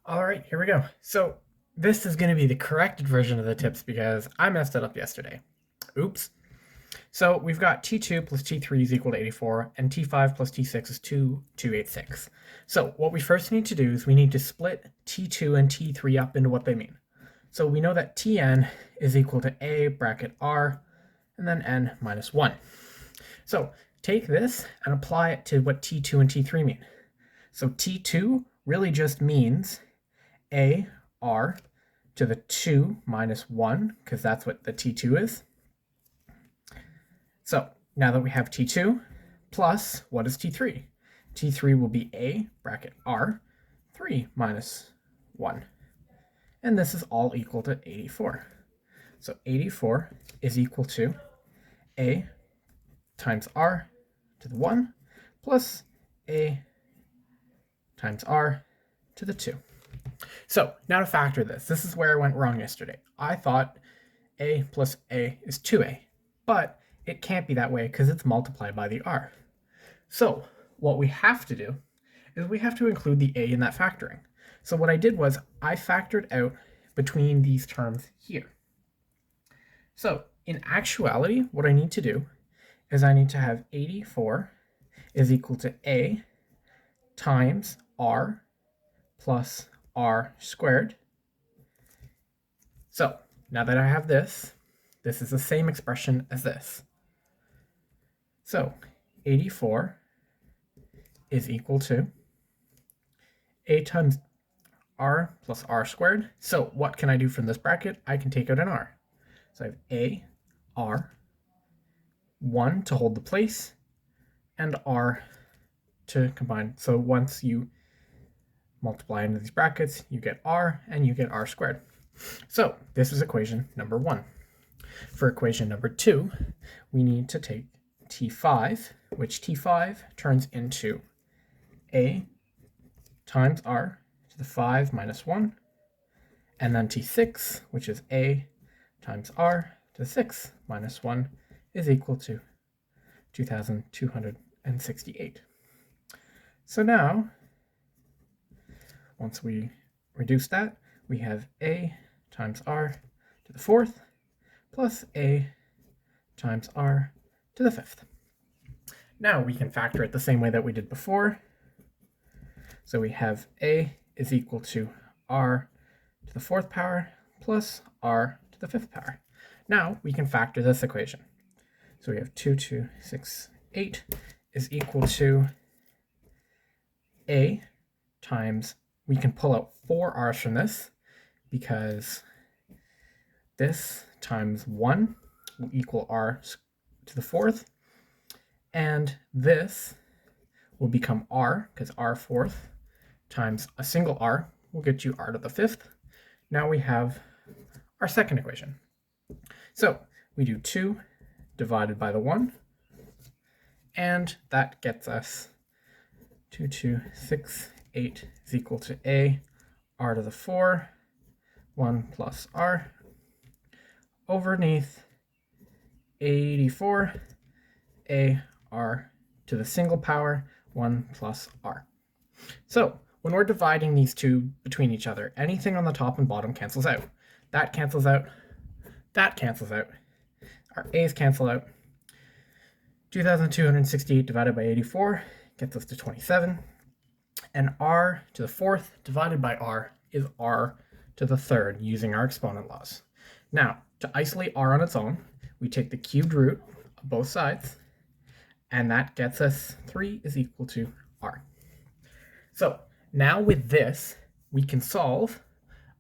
All right, here we go. So this is going to be the corrected version of the tips because I messed it up yesterday. Oops. So we've got T2 plus T3 is equal to 84, and T5 plus T6 is 286. So what we first need to do is we need to split T2 and T3 up into what they mean. So we know that Tn is equal to A bracket R, and then n minus 1. So take this and apply it to what T2 and T3 mean. So T2 really just means A R to the 2 minus 1, because that's what the T2 is. So now that we have T2 plus, what is T3? T3 will be A bracket R, 3 minus 1. And this is all equal to 84. So 84 is equal to A times R to the 1 plus A times R to the 2. So now to factor this. This is where I went wrong yesterday. I thought A plus A is 2A, but it can't be that way because it's multiplied by the R. So what we have to do is we have to include the A in that factoring. So what I did was I factored out between these terms here. So in actuality, what I need to do is I need to have 84 is equal to A times R plus R squared. So now that I have this is the same expression as this. So 84 is equal to A times R plus R squared. So what can I do from this bracket? I can take out an R. So I have A, R, 1 to hold the place, and R to combine. So once you multiply into these brackets, you get R and you get R squared. So this is equation number 1. For equation number 2, we need to take T5, which T5 turns into A times R to the 5 minus 1, and then T6, which is A times R to the 6 minus 1, is equal to 2,268. So now, once we reduce that, we have A times R to the 4th plus A times R to the 5th. Now we can factor it the same way that we did before. So we have A is equal to R to the 4th power plus R to the 5th power. Now we can factor this equation. So we have 2268 is equal to A times, we can pull out 4 R's from this because this times 1 will equal R to the 4th, and this will become R, because R 4th times a single R will get you R to the 5th. Now we have our second equation. So we do 2 divided by the 1, and that gets us 2268 is equal to A R to the 4, 1 plus R, overneath 84 A R to the single power, 1 plus R. So when we're dividing these two between each other, anything on the top and bottom cancels out. That cancels out, that cancels out, our A's cancel out. 2,268 divided by 84 gets us to 27. And R to the 4th divided by R is R to the 3rd using our exponent laws. Now, to isolate R on its own, we take the cubed root of both sides, and that gets us 3 is equal to R. So now with this, we can solve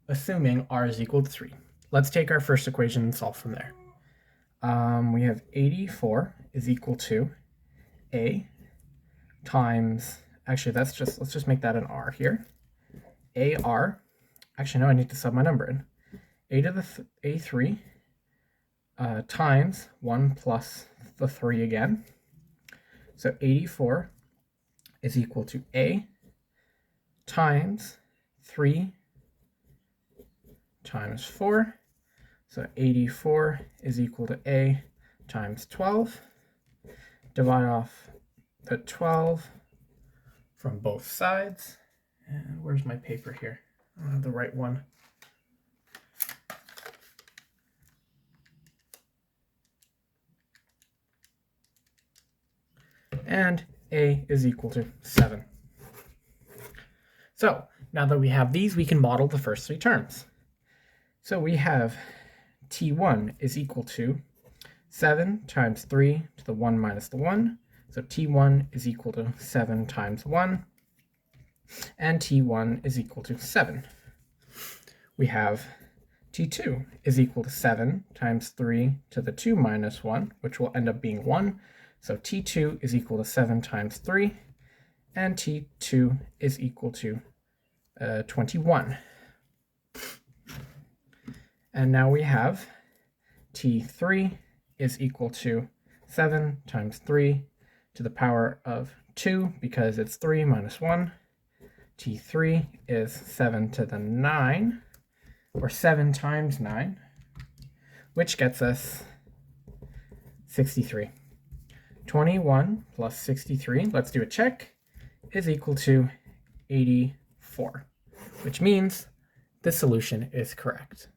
assuming R is equal to 3. Let's take our first equation and solve from there. We have 84 is equal to A times, actually let's just make that an R here. AR, actually no, I need to sub my number in. A to the A3 times 1 plus the 3 again. So 84 is equal to A times 3 times 4. So 84 is equal to A times 12. Divide off the 12 from both sides. And where's my paper here? I don't have the right one. And a is equal to 7. So now that we have these, we can model the first three terms. So we have t1 is equal to 7 times 3 to the 1 minus the 1. So t1 is equal to 7 times 1. And t1 is equal to 7. We have t2 is equal to 7 times 3 to the 2 minus 1, which will end up being 1. So t2 is equal to 7 times 3, and t2 is equal to 21. And now we have t3 is equal to 7 times 3 to the power of 2, because it's 3 minus 1. t3 is 7 to the 9, or 7 times 9, which gets us 63. 21 plus 63, let's do a check, is equal to 84, which means the solution is correct.